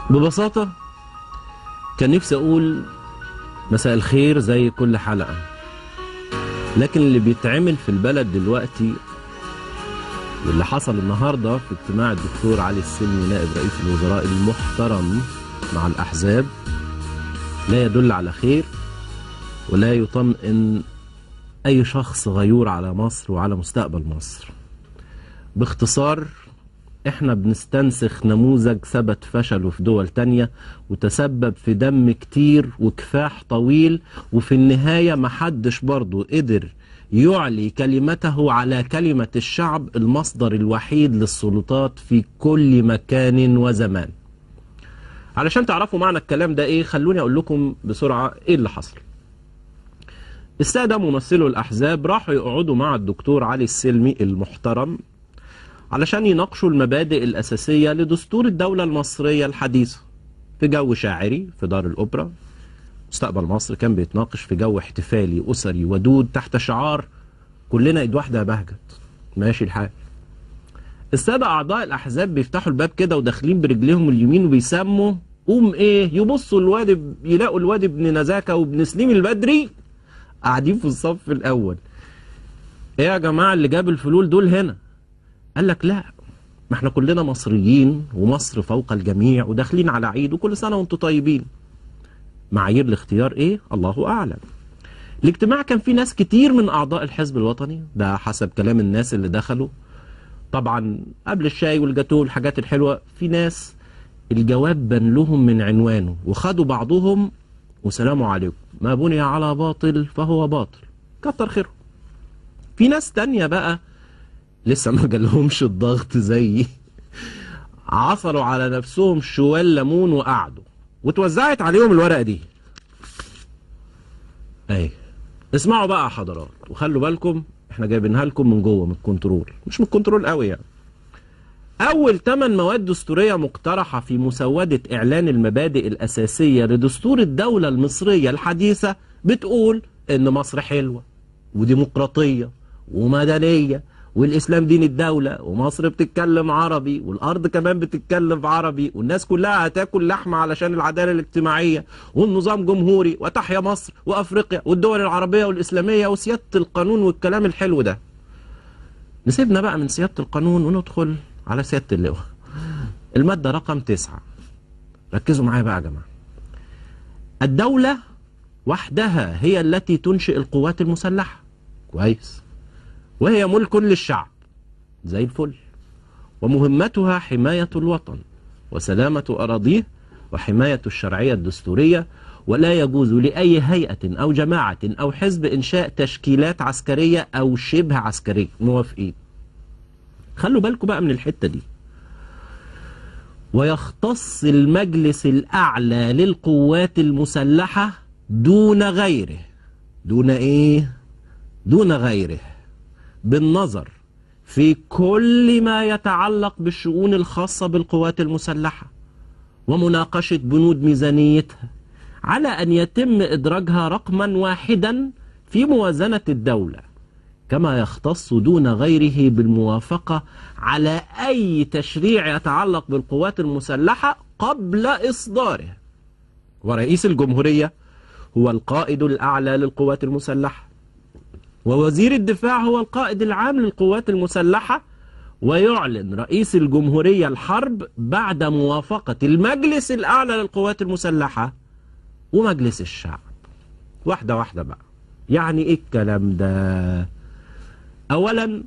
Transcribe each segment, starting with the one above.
ببساطة كان نفسي أقول مساء الخير زي كل حلقة، لكن اللي بيتعمل في البلد دلوقتي واللي حصل النهاردة في اجتماع الدكتور علي السلمي نائب رئيس الوزراء المحترم مع الأحزاب لا يدل على خير ولا يطمئن أي شخص غيور على مصر وعلى مستقبل مصر. باختصار احنا بنستنسخ نموذج ثبت فشله في دول تانية وتسبب في دم كتير وكفاح طويل، وفي النهاية محدش برضو قدر يعلي كلمته على كلمة الشعب المصدر الوحيد للسلطات في كل مكان وزمان. علشان تعرفوا معنى الكلام ده ايه، خلوني اقول لكم بسرعة ايه اللي حصل. السادة ممثلو الأحزاب راحوا يقعدوا مع الدكتور علي السلمي المحترم علشان يناقشوا المبادئ الأساسية لدستور الدولة المصرية الحديثة في جو شاعري في دار الأوبرا. مستقبل مصر كان بيتناقش في جو احتفالي أسري ودود تحت شعار كلنا ايد واحدة يا بهجت. ماشي الحال. السادة أعضاء الأحزاب بيفتحوا الباب كده وداخلين برجليهم اليمين وبيسموا قوم ايه، يبصوا الواد يلاقوا الواد ابن نزاكة وابن سليم البدري قاعدين في الصف الأول. ايه يا جماعة اللي جاب الفلول دول هنا؟ قال لك لا، ما احنا كلنا مصريين ومصر فوق الجميع وداخلين على عيد وكل سنة وانتم طيبين. معايير الاختيار ايه؟ الله أعلم. الاجتماع كان فيه ناس كتير من أعضاء الحزب الوطني، ده حسب كلام الناس اللي دخلوا. طبعا قبل الشاي والجاتوه والحاجات الحلوة في ناس الجواب بان لهم من عنوانه وخدوا بعضهم وسلام عليكم، ما بني على باطل فهو باطل، كتر خيرهم. في ناس تانية بقى لسه ما جالهمش الضغط زيي، عصروا على نفسهم شوال ليمون وقعدوا وتوزعت عليهم الورقة دي. اهي اسمعوا بقى يا حضرات وخلوا بالكم، احنا جايبينها لكم من جوه من الكنترول، مش من الكنترول قوي يعني. اول 8 مواد دستورية مقترحة في مسودة اعلان المبادئ الاساسية لدستور الدولة المصرية الحديثة بتقول ان مصر حلوة وديمقراطية ومدنية والإسلام دين الدولة ومصر بتتكلم عربي والأرض كمان بتتكلم عربي والناس كلها هتاكل لحمة علشان العدالة الاجتماعية والنظام جمهوري وتحيا مصر وأفريقيا والدول العربية والإسلامية وسيادة القانون والكلام الحلو ده. نسيبنا بقى من سيادة القانون وندخل على سيادة اللواء. المادة رقم 9. ركزوا معايا بقى يا جماعة. الدولة وحدها هي التي تنشئ القوات المسلحة. كويس. وهي ملك للشعب زي الفل، ومهمتها حماية الوطن وسلامة أراضيه وحماية الشرعية الدستورية، ولا يجوز لأي هيئة أو جماعة أو حزب إنشاء تشكيلات عسكرية أو شبه عسكرية. موافقين. خلوا بالكم بقى من الحتة دي. ويختص المجلس الأعلى للقوات المسلحة دون غيره. دون إيه؟ دون غيره بالنظر في كل ما يتعلق بالشؤون الخاصة بالقوات المسلحة ومناقشة بنود ميزانيتها على أن يتم إدراجها رقما واحدا في موازنة الدولة، كما يختص دون غيره بالموافقة على أي تشريع يتعلق بالقوات المسلحة قبل إصداره. ورئيس الجمهورية هو القائد الأعلى للقوات المسلحة، ووزير الدفاع هو القائد العام للقوات المسلحة، ويعلن رئيس الجمهورية الحرب بعد موافقة المجلس الأعلى للقوات المسلحة ومجلس الشعب. واحدة واحدة بقى. يعني إيه الكلام ده؟ أولا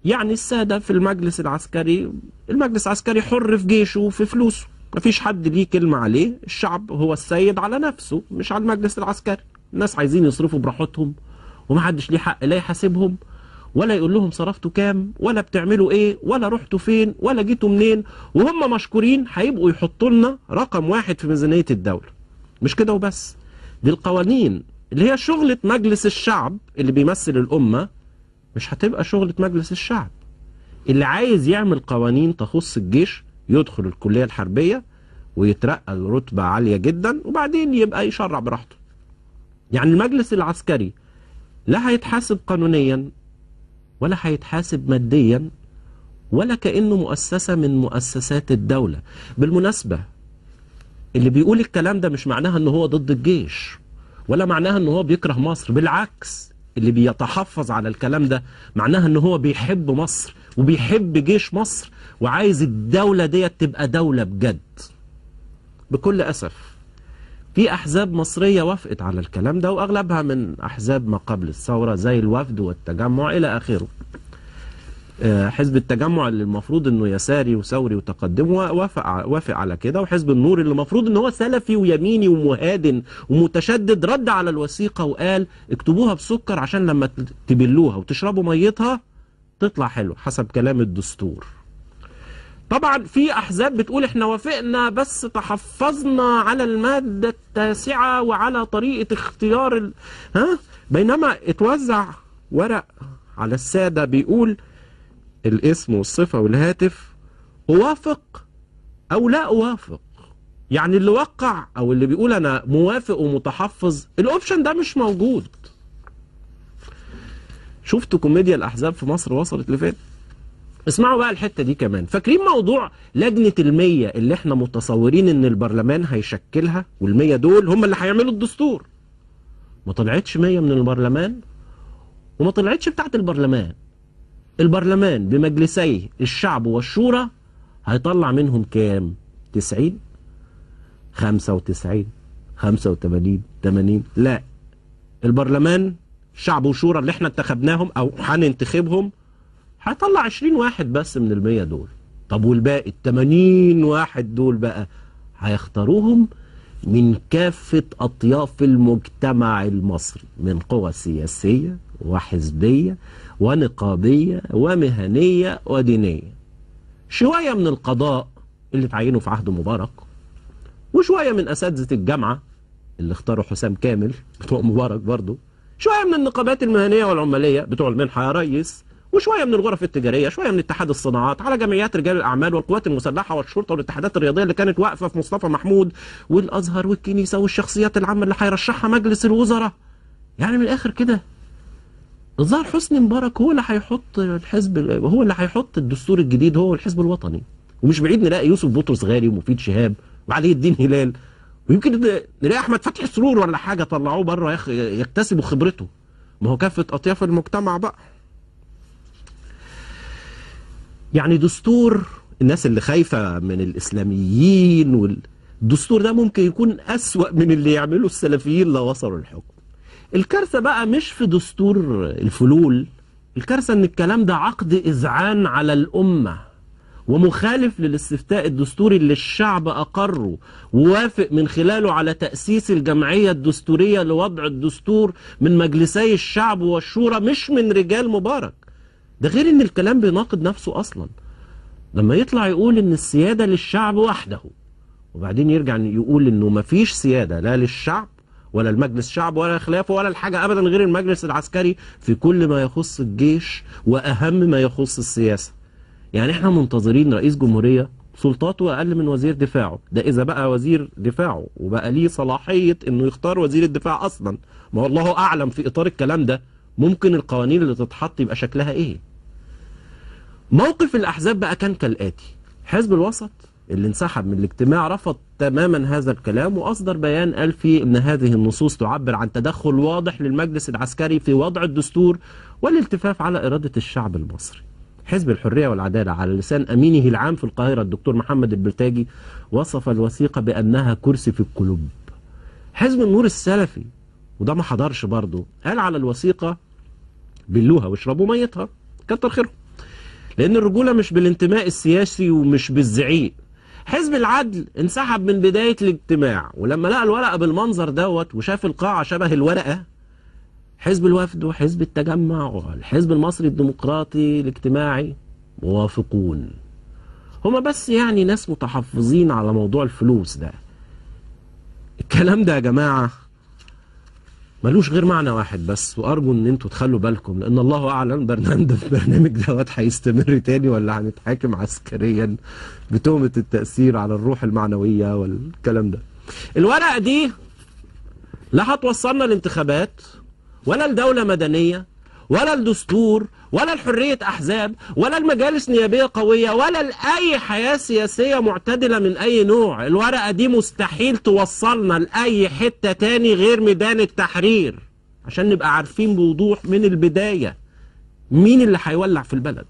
يعني السادة في المجلس العسكري، المجلس العسكري حر في جيشه وفي فلوسه، مفيش حد ليه كلمة عليه. الشعب هو السيد على نفسه مش على المجلس العسكري. الناس عايزين يصرفوا براحتهم ومحدش ليه حق لا يحاسبهم ولا يقول لهم صرفتوا كام ولا بتعملوا ايه ولا رحتوا فين ولا جيتوا منين، وهم مشكورين هيبقوا يحطوا لنا رقم 1 في ميزانية الدولة. مش كده وبس، دي القوانين اللي هي شغلة مجلس الشعب اللي بيمثل الأمة مش هتبقى شغلة مجلس الشعب. اللي عايز يعمل قوانين تخص الجيش يدخل الكلية الحربية ويترقى لرتبة عالية جدا وبعدين يبقى يشرع براحته. يعني المجلس العسكري لا هيتحاسب قانونيا ولا هيتحاسب ماديا ولا كأنه مؤسسة من مؤسسات الدولة. بالمناسبة اللي بيقول الكلام ده مش معناها ان هو ضد الجيش ولا معناها ان هو بيكره مصر، بالعكس اللي بيتحفظ على الكلام ده معناها ان هو بيحب مصر وبيحب جيش مصر وعايز الدولة ديت تبقى دولة بجد. بكل أسف في أحزاب مصرية وافقت على الكلام ده، وأغلبها من أحزاب ما قبل الثورة زي الوفد والتجمع إلى آخره. حزب التجمع اللي المفروض انه يساري وثوري وتقدم وافق على كده، وحزب النور اللي المفروض ان هو سلفي ويميني ومهادن ومتشدد رد على الوثيقة وقال اكتبوها بسكر عشان لما تبلوها وتشربوا ميتها تطلع حلو حسب كلام الدستور. طبعا في احزاب بتقول احنا وافقنا بس تحفظنا على المادة 9 وعلى طريقة اختيار بينما اتوزع ورق على السادة بيقول الاسم والصفة والهاتف، أوافق أو لا أوافق. يعني اللي وقع أو اللي بيقول أنا موافق ومتحفظ الأوبشن ده مش موجود. شفتوا كوميديا الأحزاب في مصر وصلت لفين؟ اسمعوا بقى الحتة دي كمان. فاكرين موضوع لجنة 100 اللي احنا متصورين ان البرلمان هيشكلها، وال100 دول هم اللي هيعملوا الدستور؟ ما طلعتش 100 من البرلمان وما طلعتش بتاعت البرلمان. البرلمان بمجلسيه الشعب والشورى هيطلع منهم كام؟ 90 95 85 80؟ لا، البرلمان شعب وشورى اللي احنا انتخبناهم او هننتخبهم هيطلع 20 واحد بس من ال100 دول. طب والباقي ال80 واحد دول بقى هيختاروهم من كافة أطياف المجتمع المصري، من قوى سياسية وحزبية ونقابية ومهنية ودينية. شوية من القضاء اللي تعينوا في عهد مبارك، وشوية من أساتذة الجامعة اللي اختاروا حسام كامل بتوع مبارك برضو، شوية من النقابات المهنية والعمالية بتوع المنحة يا ريس، وشوية من الغرف التجارية، شوية من اتحاد الصناعات، على جمعيات رجال الأعمال والقوات المسلحة والشرطة والاتحادات الرياضية اللي كانت واقفة في مصطفى محمود والأزهر والكنيسة والشخصيات العامة اللي هيرشحها مجلس الوزراء. يعني من الآخر كده الظاهر حسني مبارك هو اللي هيحط الحزب، هو اللي هيحط الدستور الجديد، هو الحزب الوطني. ومش بعيد نلاقي يوسف بطرس غالي ومفيد شهاب وعلي الدين هلال، ويمكن نلاقي أحمد فتحي سرور ولا حاجة طلعوه بره يكتسبوا خبرته. ما هو كافة أطياف المجتمع بقى. يعني دستور الناس اللي خايفة من الإسلاميين والدستور ده ممكن يكون أسوأ من اللي يعمله السلفيين لو وصلوا للحكم. الكارثة بقى مش في دستور الفلول، الكارثة ان الكلام ده عقد إذعان على الأمة ومخالف للاستفتاء الدستوري اللي الشعب أقره ووافق من خلاله على تأسيس الجمعية الدستورية لوضع الدستور من مجلسي الشعب والشورى مش من رجال مبارك. ده غير ان الكلام بيناقض نفسه اصلا لما يطلع يقول ان السيادة للشعب وحده، وبعدين يرجع يقول انه مفيش سيادة لا للشعب ولا المجلس الشعب ولا خلافه ولا الحاجة ابدا غير المجلس العسكري في كل ما يخص الجيش واهم ما يخص السياسة. يعني احنا منتظرين رئيس جمهورية سلطاته اقل من وزير دفاعه، ده اذا بقى وزير دفاعه وبقى ليه صلاحية انه يختار وزير الدفاع اصلا. ما هو الله اعلم في اطار الكلام ده ممكن القوانين اللي تتحط يبقى شكلها ايه. موقف الاحزاب بقى كان كالاتي: حزب الوسط اللي انسحب من الاجتماع رفض تماما هذا الكلام واصدر بيان قال فيه ان هذه النصوص تعبر عن تدخل واضح للمجلس العسكري في وضع الدستور والالتفاف على اراده الشعب المصري. حزب الحريه والعداله على لسان امينه العام في القاهره الدكتور محمد البلتاجي وصف الوثيقه بانها كرسي في القلوب. حزب النور السلفي وده ما حضرش برضه قال على الوثيقه بلوها واشربوا ميتها، كتر خيرهم، لان الرجوله مش بالانتماء السياسي ومش بالزعيق. حزب العدل انسحب من بدايه الاجتماع، ولما لقى الورقه بالمنظر دوت وشاف القاعه شبه الورقه، حزب الوفد وحزب التجمع والحزب المصري الديمقراطي الاجتماعي موافقون. هما بس يعني ناس متحفظين على موضوع الفلوس ده. الكلام ده يا جماعه ملوش غير معنى واحد بس، وارجو ان انتوا تخلوا بالكم، لان الله اعلم البرنامج دوت هيستمر تاني ولا هنتحاكم عسكريا بتهمة التأثير على الروح المعنوية والكلام ده. الورقة دي لا هتوصلنا لانتخابات ولا لدولة مدنية ولا الدستور ولا الحرية أحزاب ولا المجالس نيابية قوية ولا لأي حياة سياسية معتدلة من أي نوع. الورقة دي مستحيل توصلنا لأي حتة تاني غير ميدان التحرير، عشان نبقى عارفين بوضوح من البداية مين اللي هيولع في البلد.